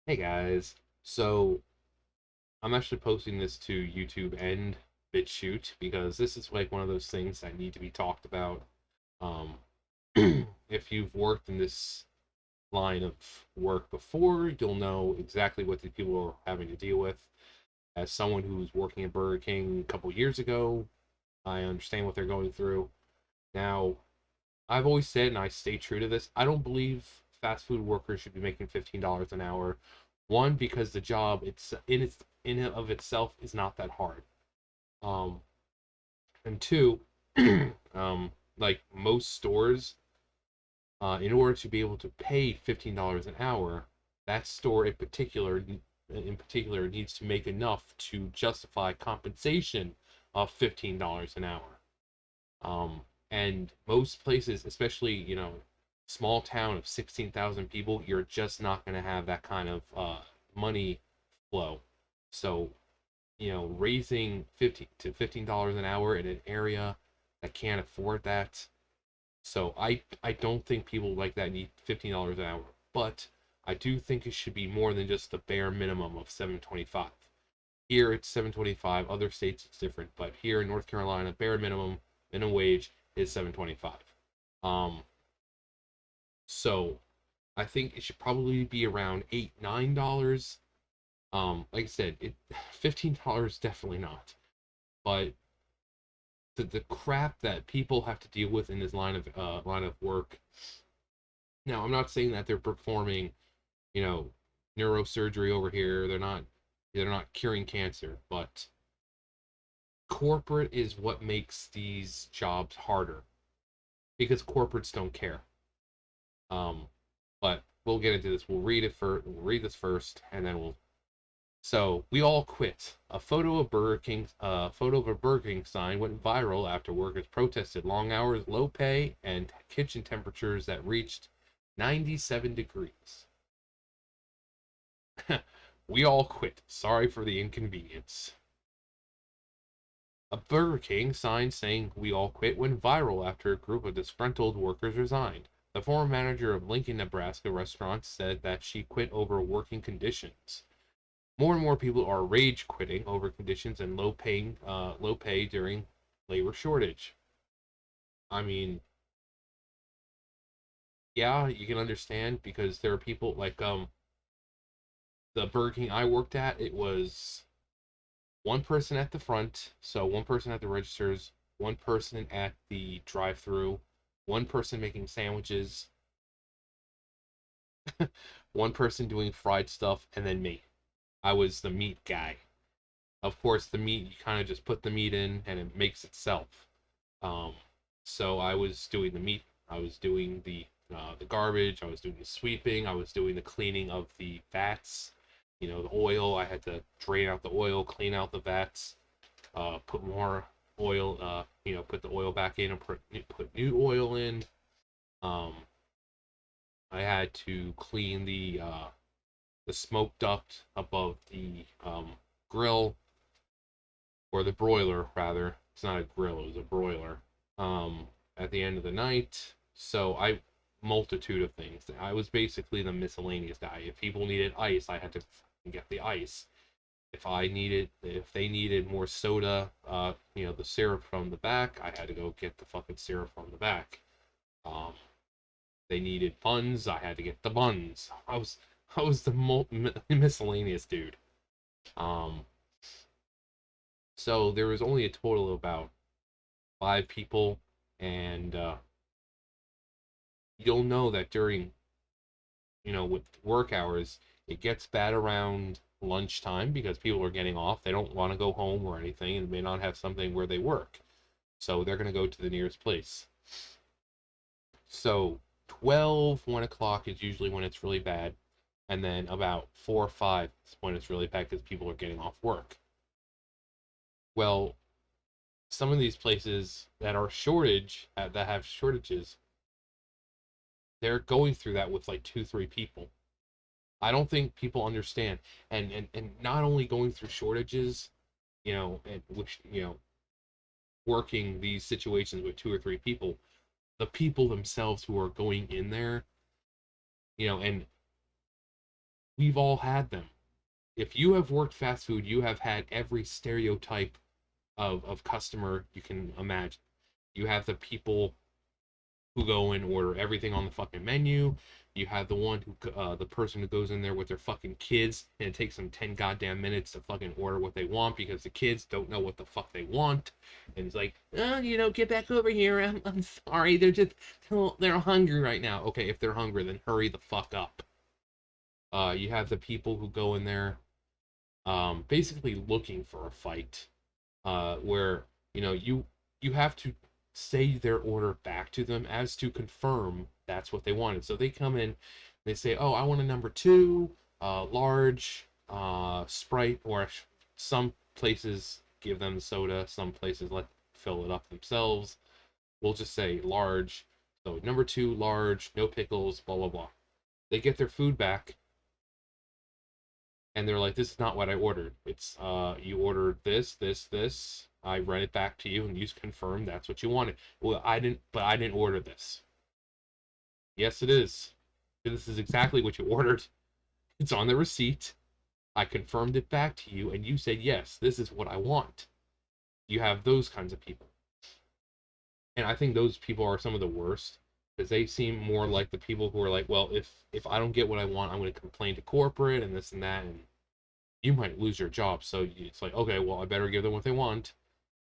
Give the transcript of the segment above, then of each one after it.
Hey guys, so I'm actually posting this to YouTube and BitChute because this is like one of those things that need to be talked about. Um, if you've worked in this line of work before, you'll know exactly what the people are having to deal with. As someone who was working at Burger King a couple years ago, I understand what they're going through. Now, I've always said, and I stay true to this, I don't believe fast food workers should be making $15 an hour. One, because the job in and of itself is not that hard. Um, and two, like most stores, in order to be able to pay $15 an hour, that store in particular needs to make enough to justify compensation of $15 an hour. Um, and most places, especially, small town of 16,000 people, you're just not going to have that kind of money flow. So, raising 50 to $15 an hour in an area that can't afford that. So I don't think people like that need $15 an hour, but I do think it should be more than just the bare minimum of 725. Here it's 725. Other states it's different, but here in North Carolina, bare minimum wage is 725. Um, so I think it should probably be around $8, $9. Like I said, $15 definitely not. But the crap that people have to deal with in this line of work. Now, I'm not saying that they're performing, you know, neurosurgery over here. They're not curing cancer, but corporate is what makes these jobs harder because corporates don't care. Um, but we'll get into this. We'll read this first, and then we'll. So we all quit. A photo of a Burger King sign went viral after workers protested long hours, low pay, and kitchen temperatures that reached 97 degrees. We all quit. Sorry for the inconvenience. A Burger King sign saying "We all quit" went viral after a group of disgruntled workers resigned. The former manager of Lincoln, Nebraska restaurant said that she quit over working conditions. More and more people are rage quitting over conditions and low pay during labor shortage. I mean, yeah, you can understand because there are people like the Burger King I worked at. It was one person at the front, so one person at the registers, one person at the drive-through, one person making sandwiches, one person doing fried stuff, and then me. I was the meat guy. Of course, the meat, you kind of just put the meat in and it makes itself. Um, so I was doing the meat, I was doing the garbage, I was doing the sweeping, I was doing the cleaning of the vats. The oil, I had to drain out the oil, clean out the vats, put more oil, put the oil back in and put new oil in. Um, I had to clean the smoke duct above the grill, or the broiler rather. It's not a grill; it was a broiler. At the end of the night, so I multitude of things. I was basically the miscellaneous guy. If people needed ice, I had to get the ice. If they needed more soda, the syrup from the back, I had to go get the fucking syrup from the back. Um, they needed buns, I had to get the buns. I was the miscellaneous dude. Um, so there was only a total of about 5 people, and you'll know that during, with work hours, it gets bad around lunchtime because people are getting off. They don't want to go home or anything and may not have something where they work. So they're going to go to the nearest place. So 12, 1 o'clock is usually when it's really bad. And then about 4 or 5 is when it's really bad because people are getting off work. Well, some of these places that have shortages, they're going through that with like 2, 3 people. I don't think people understand. And not only going through shortages, and which, working these situations with 2 or 3 people, the people themselves who are going in there, and We've all had them. If you have worked fast food, you have had every stereotype of customer you can imagine. You have the people who go and order everything on the fucking menu. You have the person who goes in there with their fucking kids, and it takes them 10 goddamn minutes to fucking order what they want because the kids don't know what the fuck they want. And it's like, oh, get back over here. I'm sorry. They're hungry right now. Okay, if they're hungry, then hurry the fuck up. You have the people who go in there, basically looking for a fight, where you have to say their order back to them as to confirm that's what they wanted. So they come in, they say, "Oh, I want a number two, large, Sprite," or some places give them soda, some places let fill it up themselves. We'll just say large. So number two, large, no pickles, blah blah blah. They get their food back, and they're like, "This is not what I ordered. It's you ordered this. I read it back to you, and you confirmed that's what you wanted. Well, I didn't order this. Yes, it is. This is exactly what you ordered. It's on the receipt. I confirmed it back to you, and you said yes. This is what I want." You have those kinds of people, and I think those people are some of the worst because they seem more like the people who are like, "Well, if I don't get what I want, I'm going to complain to corporate and this and that, and you might lose your job." So it's like, okay, well, I better give them what they want.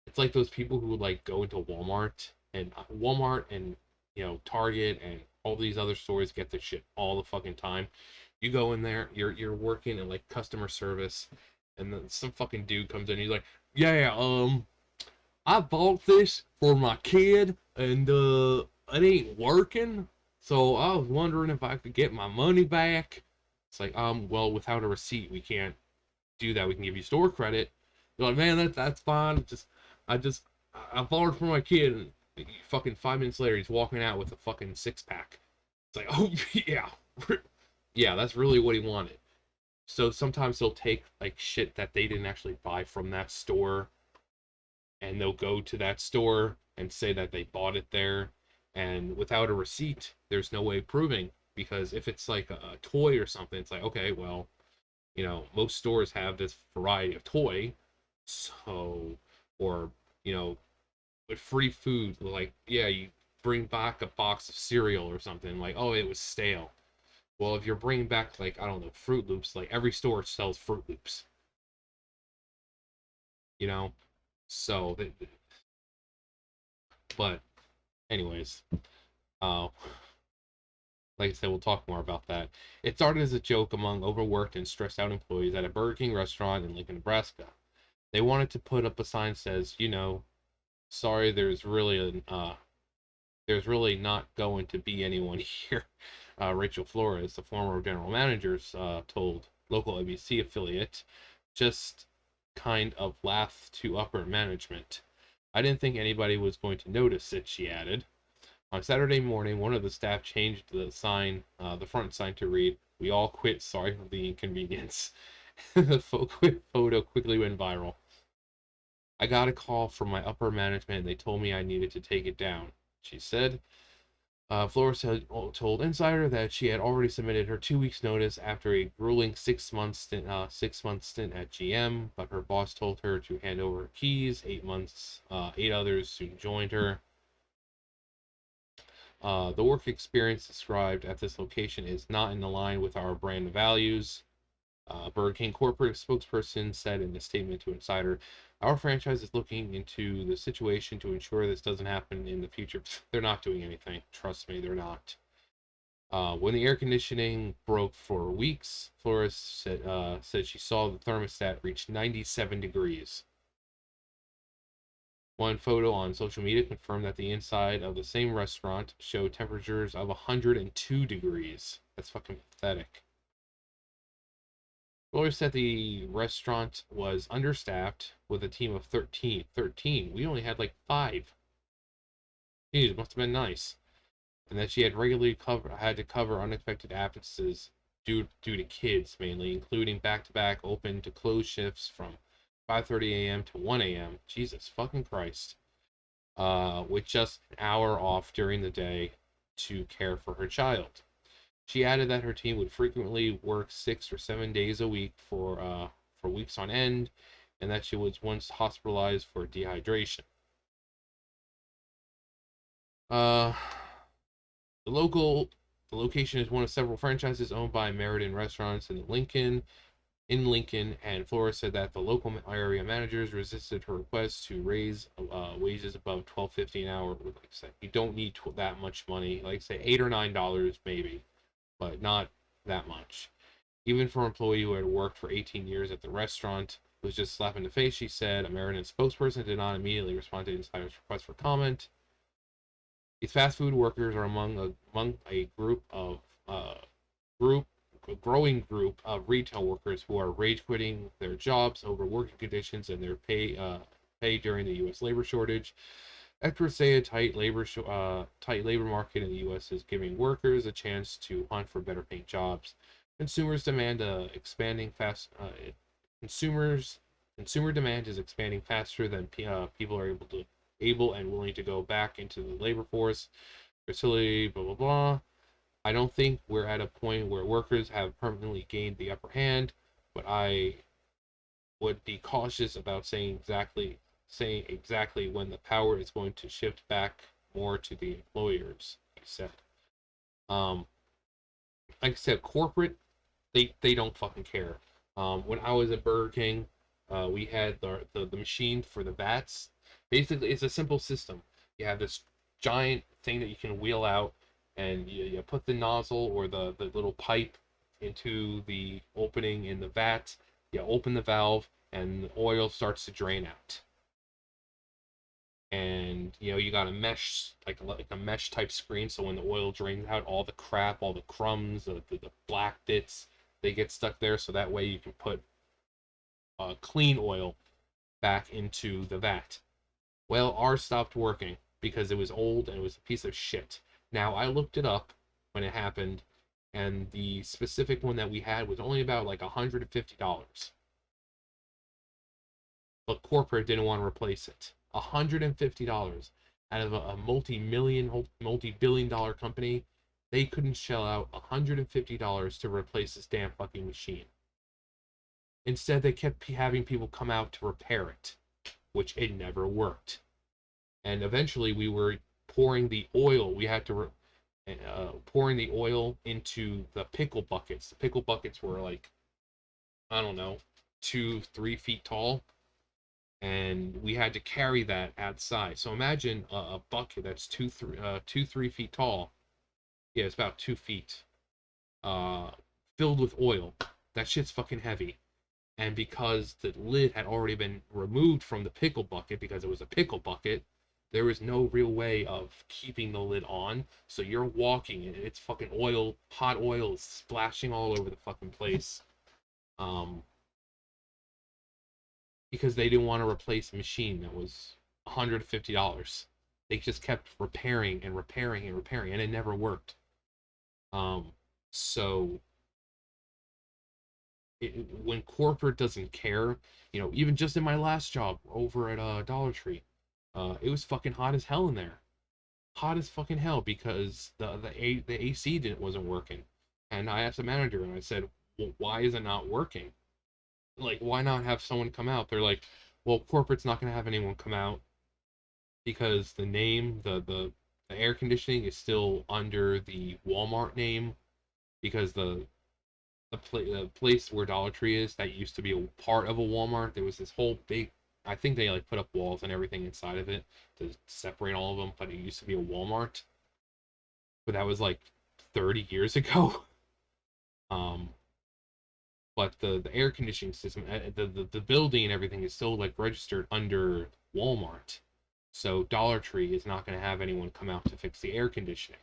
It's like those people who like go into Walmart and Target and all these other stores get this shit all the fucking time. You go in there, you're working in like customer service, and then some fucking dude comes in. And he's like, "Yeah, I bought this for my kid, and it ain't working. So I was wondering if I could get my money back." It's like, well, without a receipt, we can't do that. We can give you store credit. You're like, "Man, that's fine. I just I bought it for my kid." And fucking 5 minutes later, he's walking out with a fucking six pack. It's like, oh yeah, yeah, that's really what he wanted. So sometimes they'll take like shit that they didn't actually buy from that store, and they'll go to that store and say that they bought it there, and without a receipt, there's no way of proving. Because if it's like a toy or something, it's like, okay, well, most stores have this variety of toy, so, or, with free food, like, yeah, you bring back a box of cereal or something, like, oh, it was stale. Well, if you're bringing back, like, I don't know, Fruit Loops, like, every store sells Fruit Loops, you know? So, but, anyways, uh, like I said, we'll talk more about that. It started as a joke among overworked and stressed out employees at a Burger King restaurant in Lincoln, Nebraska. They wanted to put up a sign that says, sorry, there's really not going to be anyone here. Rachel Flores, the former general manager, told local ABC affiliate, just kind of laughed to upper management. "I didn't think anybody was going to notice it," she added. On Saturday morning, one of the staff changed the front sign to read, "We all quit, sorry for the inconvenience." The photo quickly went viral. "I got a call from my upper management and they told me I needed to take it down," she said. Flores had told Insider that she had already submitted her 2 weeks notice after a grueling 6 month stint at GM, but her boss told her to hand over her keys. 8 months, 8 others soon joined her. The work experience described at this location is not in line with our brand values. Burger King corporate spokesperson said in a statement to Insider, "Our franchise is looking into the situation to ensure this doesn't happen in the future." They're not doing anything. Trust me, they're not. When the air conditioning broke for weeks, Flores said she saw the thermostat reach 97 degrees. One photo on social media confirmed that the inside of the same restaurant showed temperatures of 102 degrees. That's fucking pathetic. Flores said the restaurant was understaffed with a team of 13. 13. We only had like 5. Jeez, it must have been nice. And that she had had to cover unexpected absences due to kids mainly, including back-to-back open to close shifts from 5:30 a.m. to 1 a.m. Jesus fucking Christ. With just an hour off during the day to care for her child. She added that her team would frequently work 6 or 7 days a week for weeks on end, and that she was once hospitalized for dehydration. Uh, the local the location is one of several franchises owned by Meriden Restaurants in Lincoln, and Flores said that the local area managers resisted her request to raise wages above $12.50 an hour. Like I said, you don't need that much money. Like I say, $8 or $9 maybe, but not that much. Even for an employee who had worked for 18 years at the restaurant, who was just slapped in the face, she said. A Meriden spokesperson did not immediately respond to the insider's request for comment. These fast food workers are among a group a growing group of retail workers who are rage quitting their jobs over working conditions and their pay during the U.S. labor shortage. Experts say a tight labor market in the U.S. is giving workers a chance to hunt for better paying jobs. Consumers demand expanding fast. Consumers Consumer demand is expanding faster than people are able and willing to go back into the labor force. Facility, blah blah blah. I don't think we're at a point where workers have permanently gained the upper hand, but I would be cautious about saying exactly when the power is going to shift back more to the employers, he said. Um, like I said, corporate, they don't fucking care. When I was at Burger King, we had the machine for the vats. Basically, it's a simple system. You have this giant thing that you can wheel out, and you put the nozzle or the little pipe into the opening in the vat. You open the valve, and the oil starts to drain out. And you got a mesh like a mesh type screen, so when the oil drains out, all the crap, all the crumbs, the black bits, they get stuck there, so that way you can put clean oil back into the vat. Well, ours stopped working because it was old and it was a piece of shit. Now I looked it up when it happened, and the specific one that we had was only about like $150, but corporate didn't want to replace it. $150 out of a multi-billion dollar company, they couldn't shell out $150 to replace this damn fucking machine. Instead, they kept having people come out to repair it, which it never worked. And eventually, we were pouring the oil. We had to pouring the oil into the pickle buckets. The pickle buckets were like, I don't know, 2-3 feet tall, and we had to carry that outside. So imagine a bucket that's 2-3 feet tall. Yeah, it's about 2 feet. Uh, Filled with oil. That shit's fucking heavy. And because the lid had already been removed from the pickle bucket because it was a pickle bucket, there was no real way of keeping the lid on. So you're walking and it's fucking oil, hot oil is splashing all over the fucking place. Um, because they didn't want to replace a machine that was $150. They just kept repairing and repairing and repairing, and it never worked. Um, so when corporate doesn't care, even just in my last job over at Dollar Tree, it was fucking hot as hell in there, hot as fucking hell because the AC wasn't working, and I asked the manager and I said, well, why is it not working? Like, why not have someone come out? They're like, well, corporate's not gonna have anyone come out because the name, the air conditioning is still under the Walmart name because the place where Dollar Tree is that used to be a part of a Walmart. There was this whole big. I think they like put up walls and everything inside of it to separate all of them, but it used to be a Walmart. But that was like 30 years ago. Um, but the air conditioning system, the building and everything is still like registered under Walmart. So Dollar Tree is not going to have anyone come out to fix the air conditioning.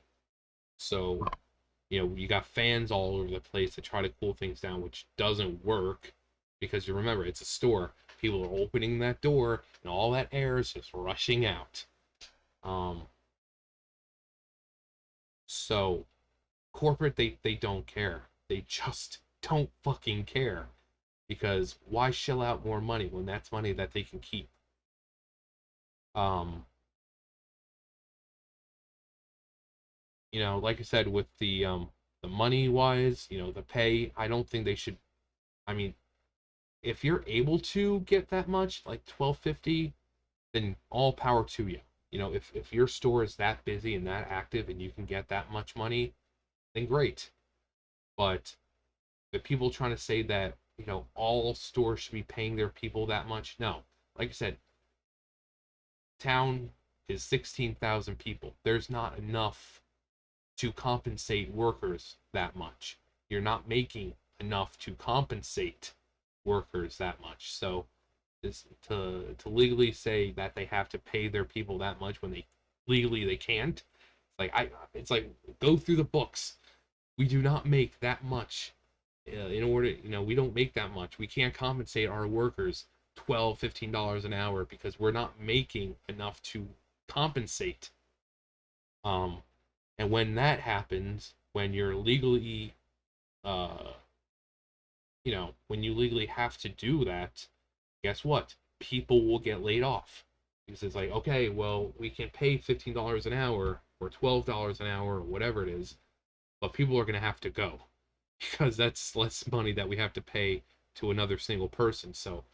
So you got fans all over the place to try to cool things down, which doesn't work because you remember it's a store. People are opening that door and all that air is just rushing out. Um, so corporate, they don't care. They just don't fucking care because why shell out more money when that's money that they can keep? Um, like I said with the money wise, the pay, I don't think they should. I mean, if you're able to get that much, like 12.50, then all power to you. If your store is that busy and that active and you can get that much money, then great. But the people trying to say that, all stores should be paying their people that much, no. Like I said, town is 16,000 people. There's not enough to compensate workers that much. You're not making enough to compensate workers that much. So to legally say that they have to pay their people that much when they can't. It's like go through the books. We do not make that much. In order, we don't make that much. We can't compensate our workers $12, $15 an hour because we're not making enough to compensate. Um, and when that happens, uh, when you legally have to do that, guess what? People will get laid off because it's like, okay, well, we can pay $15 an hour or $12 an hour or whatever it is, but people are going to have to go because that's less money that we have to pay to another single person. So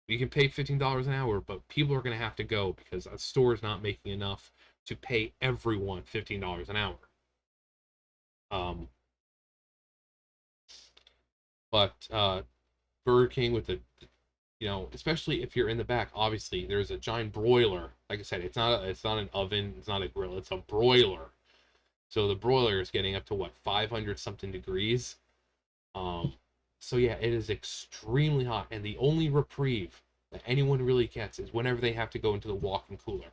we can pay $15 an hour, but people are going to have to go because a store is not making enough to pay everyone $15 an hour. Um, but Burger King with the especially if you're in the back, obviously there's a giant broiler. Like I said, it's not an oven, it's not a grill, it's a broiler. So the broiler is getting up to what, 500 something degrees. Um, so yeah, it is extremely hot, and the only reprieve that anyone really gets is whenever they have to go into the walk-in cooler.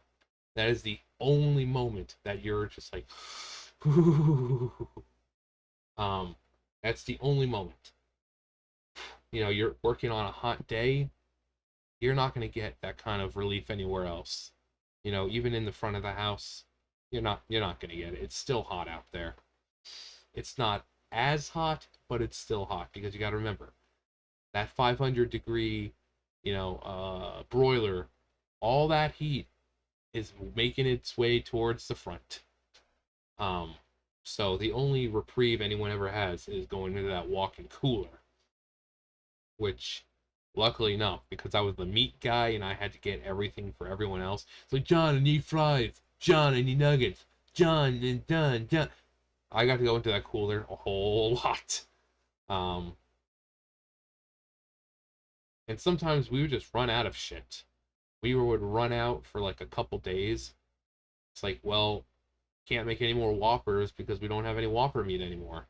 That is the only moment that you're just like, um, that's the only moment. You're working on a hot day, you're not going to get that kind of relief anywhere else. Even in the front of the house, you're not going to get it. It's still hot out there. It's not as hot, but it's still hot because you got to remember that 500-degree, broiler, all that heat is making its way towards the front. Um, so the only reprieve anyone ever has is going into that walk-in cooler, which luckily enough, because I was the meat guy and I had to get everything for everyone else. It's like, John, I need fries. John, I need nuggets. John, and done, John. I got to go into that cooler a whole lot. Um, and sometimes we would just run out of shit. We would run out for like a couple days. It's like, well, can't make any more Whoppers because we don't have any Whopper meat anymore.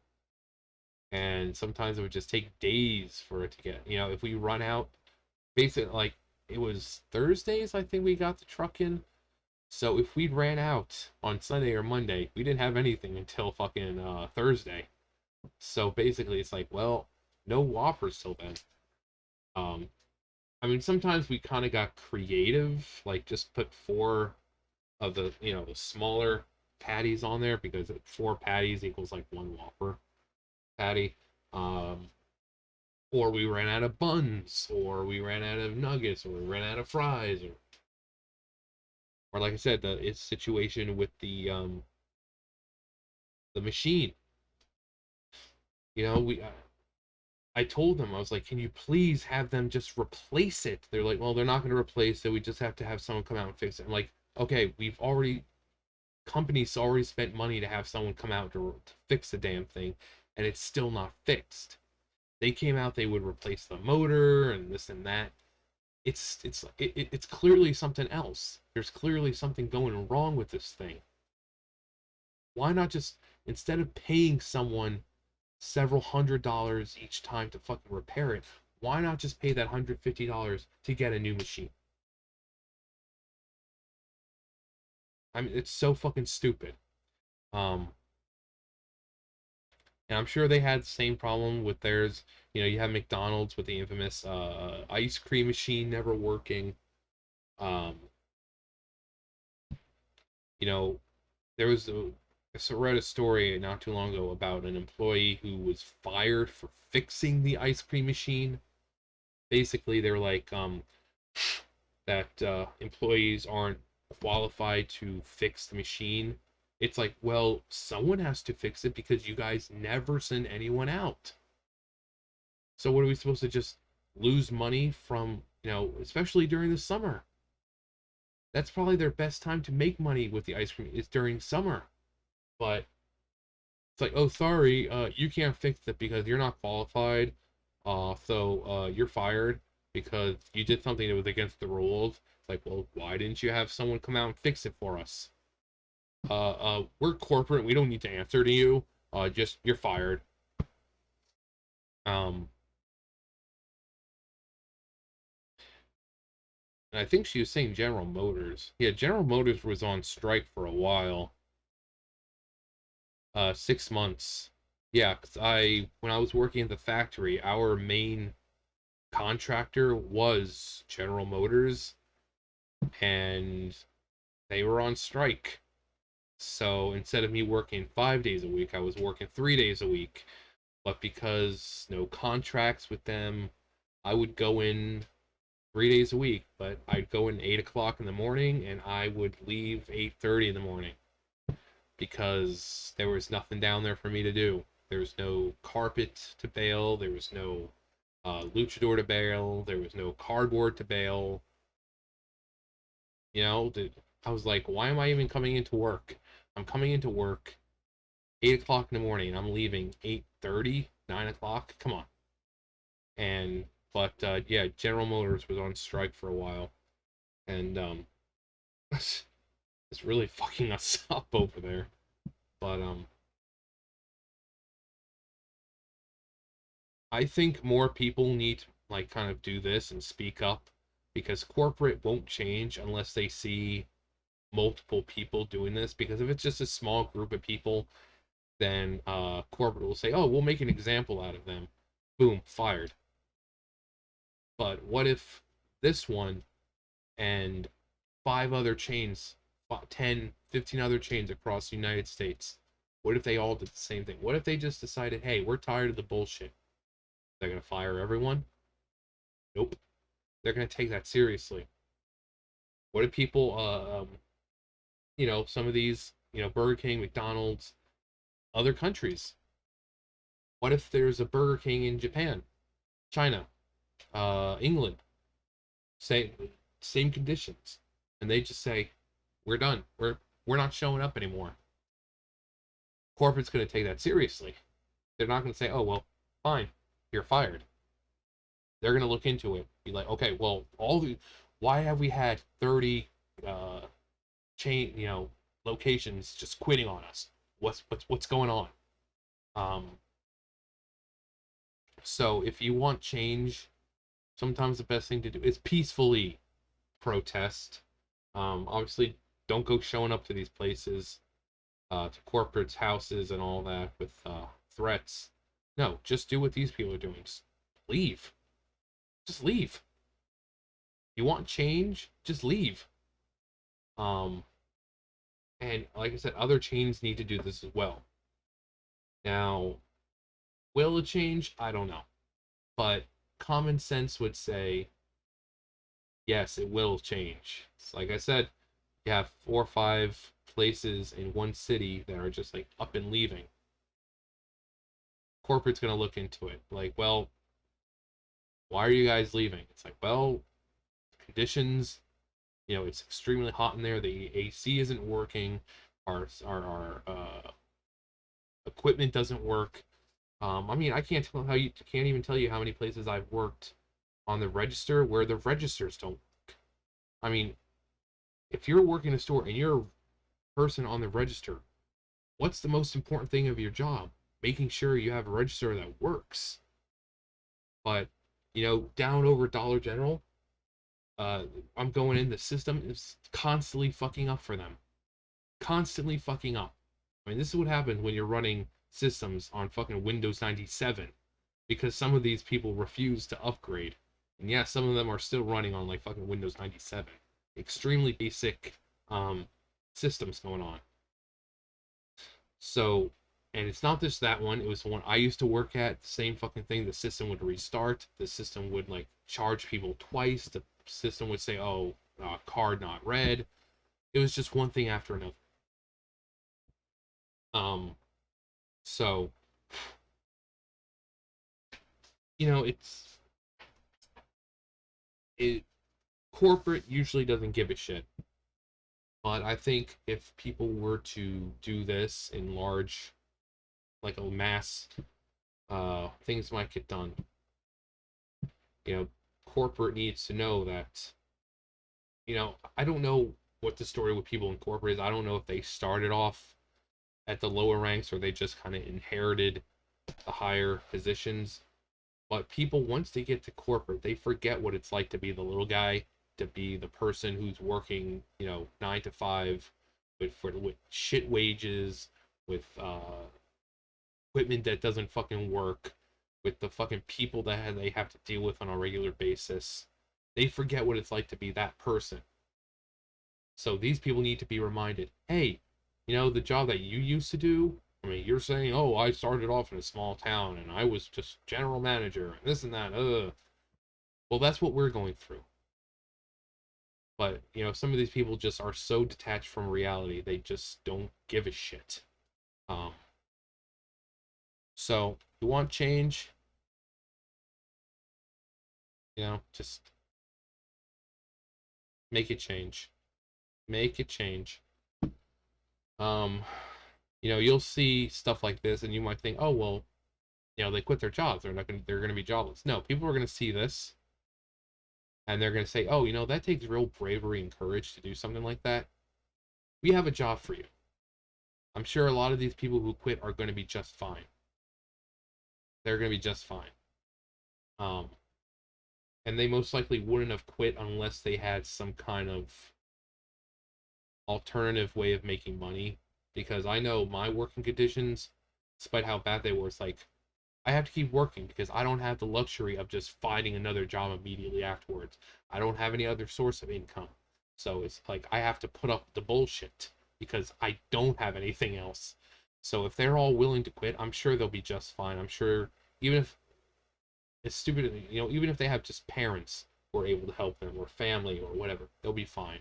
And sometimes it would just take days for it to get, if we run out, basically, like, it was Thursdays, I think we got the truck in. So if we ran out on Sunday or Monday, we didn't have anything until fucking Thursday. So basically, it's like, well, no Whoppers till then. Um, I mean, sometimes we kind of got creative, like just put four of the smaller patties on there because four patties equals like one Whopper patty. Um, or we ran out of buns, or we ran out of nuggets, or we ran out of fries, or like I said, the situation with the machine. We I told them, I was like, can you please have them just replace it? They're like, well, they're not going to replace it. We just have to have someone come out and fix it. I'm like, okay, companies already spent money to have someone come out to fix the damn thing, and it's still not fixed. They came out, they would replace the motor and this and that. It's clearly something else. There's clearly something going wrong with this thing. Why not just, instead of paying someone several $100s each time to fucking repair it, why not just pay that $150 to get a new machine? I mean, it's so fucking stupid. Um, and I'm sure they had the same problem with theirs. You have McDonald's with the infamous ice cream machine never working. Um, you know, there was I read a story not too long ago about an employee who was fired for fixing the ice cream machine. Basically, they're like that employees aren't qualified to fix the machine, It's like, well, someone has to fix it because you guys never send anyone out. So what are we supposed to just lose money from, especially during the summer? That's probably their best time to make money with the ice cream is during summer. But it's like, oh, sorry, you can't fix it because you're not qualified. So you're fired because you did something that was against the rules. It's like, well, why didn't you have someone come out and fix it for us? We're corporate. We don't need to answer to you. Just you're fired. Um, and I think she was saying General Motors. Yeah, General Motors was on strike for a while. 6 months. Yeah, 'cause when I was working at the factory, our main contractor was General Motors, and they were on strike. So instead of me working 5 days a week, I was working 3 days a week. But because no contracts with them, I would go in 3 days a week, but I'd go in 8 o'clock in the morning and I would leave 8:30 in the morning because there was nothing down there for me to do. There was no carpet to bale. There was no luchador to bale. There was no cardboard to bale. You know, I was like, why am I even coming into work? I'm coming into work 8 o'clock in the morning. And I'm leaving 8:30, 9 o'clock. Come on. But yeah, General Motors was on strike for a while, and it's really fucking us up over there. But I think more people need to like kind of do this and speak up because corporate won't change unless they see multiple people doing this. Because if it's just a small group of people, then corporate will say, "Oh, we'll make an example out of them." Boom, fired. But what if this one and five other chains, 10, 15 other chains across the United States? What if they all did the same thing? What if they just decided, hey, we're tired of the bullshit? They're going to fire everyone? Nope. They're going to take that seriously. What if people, some of these, Burger King, McDonald's, other countries? What if there's a Burger King in Japan, China, England, say same conditions, and they just say, we're done. We're not showing up anymore. Corporate's going to take that seriously. They're not going to say, oh, well, fine, you're fired. They're going to look into it, be like, okay, well, why have we had 30 uh, chain, locations just quitting on us? What's going on? Um, so if you want change, sometimes the best thing to do is peacefully protest. Obviously, don't go showing up to these places, to corporates' houses and all that with threats. No, just do what these people are doing. Just leave. Just leave. You want change? Just leave. Um, and like I said, other chains need to do this as well. Now, will it change? I don't know. But common sense would say, yes, it will change. So like I said, you have 4 or 5 places in one city that are just like up and leaving. Corporate's going to look into it. Like, well, why are you guys leaving? It's like, well, conditions, it's extremely hot in there. The AC isn't working. Our equipment doesn't work. I mean, I can't even tell you how many places I've worked on the register where the registers don't work. I mean, if you're working a store and you're a person on the register, what's the most important thing of your job? Making sure you have a register that works. But down over Dollar General, uh, I'm going in. The system is constantly fucking up for them. Constantly fucking up. I mean, this is what happens when you're running systems on fucking Windows 97 because some of these people refuse to upgrade. And yeah, some of them are still running on like fucking Windows 97. Extremely basic um, systems going on. So, and it's not just that one, it was the one I used to work at, the same fucking thing. The system would restart, the system would like charge people twice, the system would say, oh, card not read. It was just one thing after another. Um, so you know, it corporate usually doesn't give a shit. But I think if people were to do this in large, like a mass, things might get done. You know, corporate needs to know that, I don't know what the story with people in corporate is. I don't know if they started off at the lower ranks or they just kind of inherited the higher positions. But people, once they get to corporate, they forget what it's like to be the little guy, to be the person who's working, 9 to 5, with shit wages, with equipment that doesn't fucking work, with the fucking people that they have to deal with on a regular basis. They forget what it's like to be that person. So these people need to be reminded, hey, the job that you used to do. I mean, you're saying, oh, I started off in a small town and I was just general manager and this and that. Well, that's what we're going through. But, some of these people just are so detached from reality, they just don't give a shit. Um, so, you want change, just make it change. Make it change. Um, you'll see stuff like this and you might think, oh, well, they quit their jobs. They're going to be jobless. No, people are going to see this and they're going to say, oh, that takes real bravery and courage to do something like that. We have a job for you. I'm sure a lot of these people who quit are going to be just fine. They're going to be just fine. Um, and they most likely wouldn't have quit unless they had some kind of alternative way of making money. Because I know my working conditions, despite how bad they were, it's like I have to keep working because I don't have the luxury of just finding another job immediately afterwards. I don't have any other source of income. So it's like I have to put up the bullshit because I don't have anything else. So if they're all willing to quit, I'm sure they'll be just fine. I'm sure even if it's stupid, even if they have just parents who are able to help them or family or whatever, they'll be fine.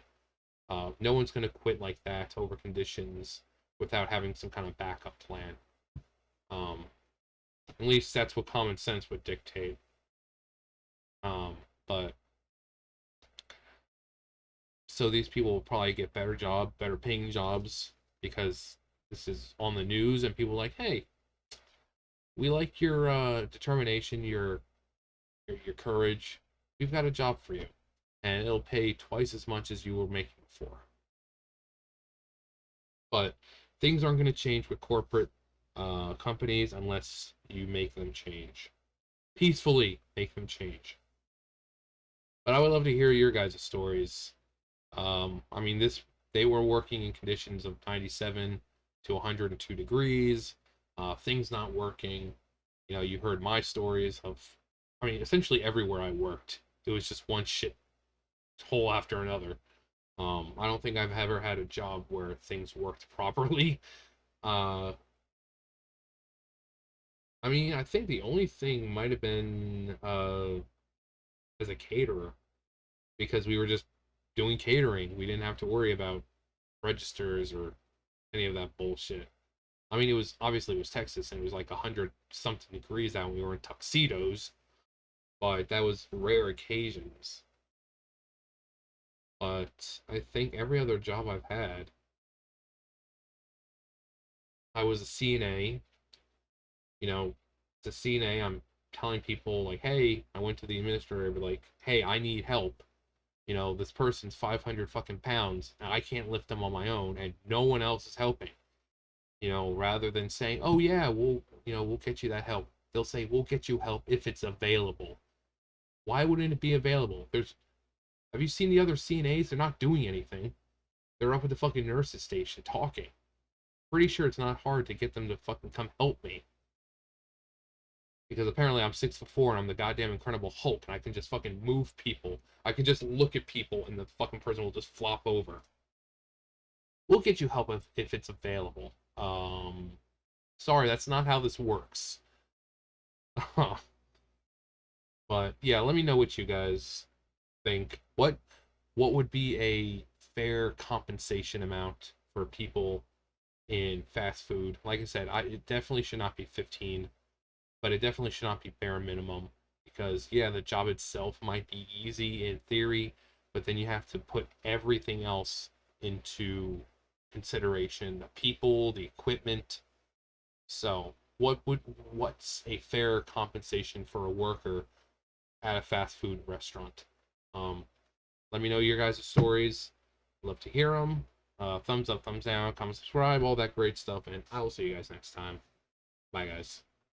No one's going to quit like that over conditions without having some kind of backup plan. Um, at least that's what common sense would dictate. But so these people will probably get better paying jobs because this is on the news and people are like, hey, we like your determination, your courage. We've got a job for you, and it'll pay twice as much as you were making before. But things aren't going to change with corporate companies unless you make them change peacefully. Make them change. But I would love to hear your guys' stories. I mean, they were working in conditions of 97 to 102 degrees, things not working. You heard my stories of, I mean, essentially everywhere I worked, it was just one shit hole after another. I don't think I've ever had a job where things worked properly. Uh, I mean, I think the only thing might have been as a caterer because we were just doing catering. We didn't have to worry about registers or any of that bullshit. I mean, it was Texas and it was like 100 something degrees out and we were in tuxedos, but that was rare occasions. But I think every other job I've had, I was a CNA. You know, the CNA, I'm telling people like, hey, I went to the administrator, but like, hey, I need help. This person's 500 fucking pounds and I can't lift them on my own and no one else is helping. Rather than saying, oh yeah, we'll get you that help. They'll say, we'll get you help if it's available. Why wouldn't it be available? Have you seen the other CNAs? They're not doing anything. They're up at the fucking nurse's station talking. Pretty sure it's not hard to get them to fucking come help me. Because apparently I'm 6'4" and I'm the goddamn Incredible Hulk and I can just fucking move people. I can just look at people and the fucking person will just flop over. We'll get you help if it's available. Sorry, that's not how this works. But yeah, let me know what you guys think. What would be a fair compensation amount for people in fast food. Like I said, it definitely should not be 15, but it definitely should not be bare minimum because yeah, the job itself might be easy in theory, but then you have to put everything else into consideration, the people, the equipment. So, what's a fair compensation for a worker at a fast food restaurant? Um, Let me know your guys' stories. Love to hear them. Thumbs up, thumbs down, comment, subscribe, all that great stuff, and I will see you guys next time. Bye, guys.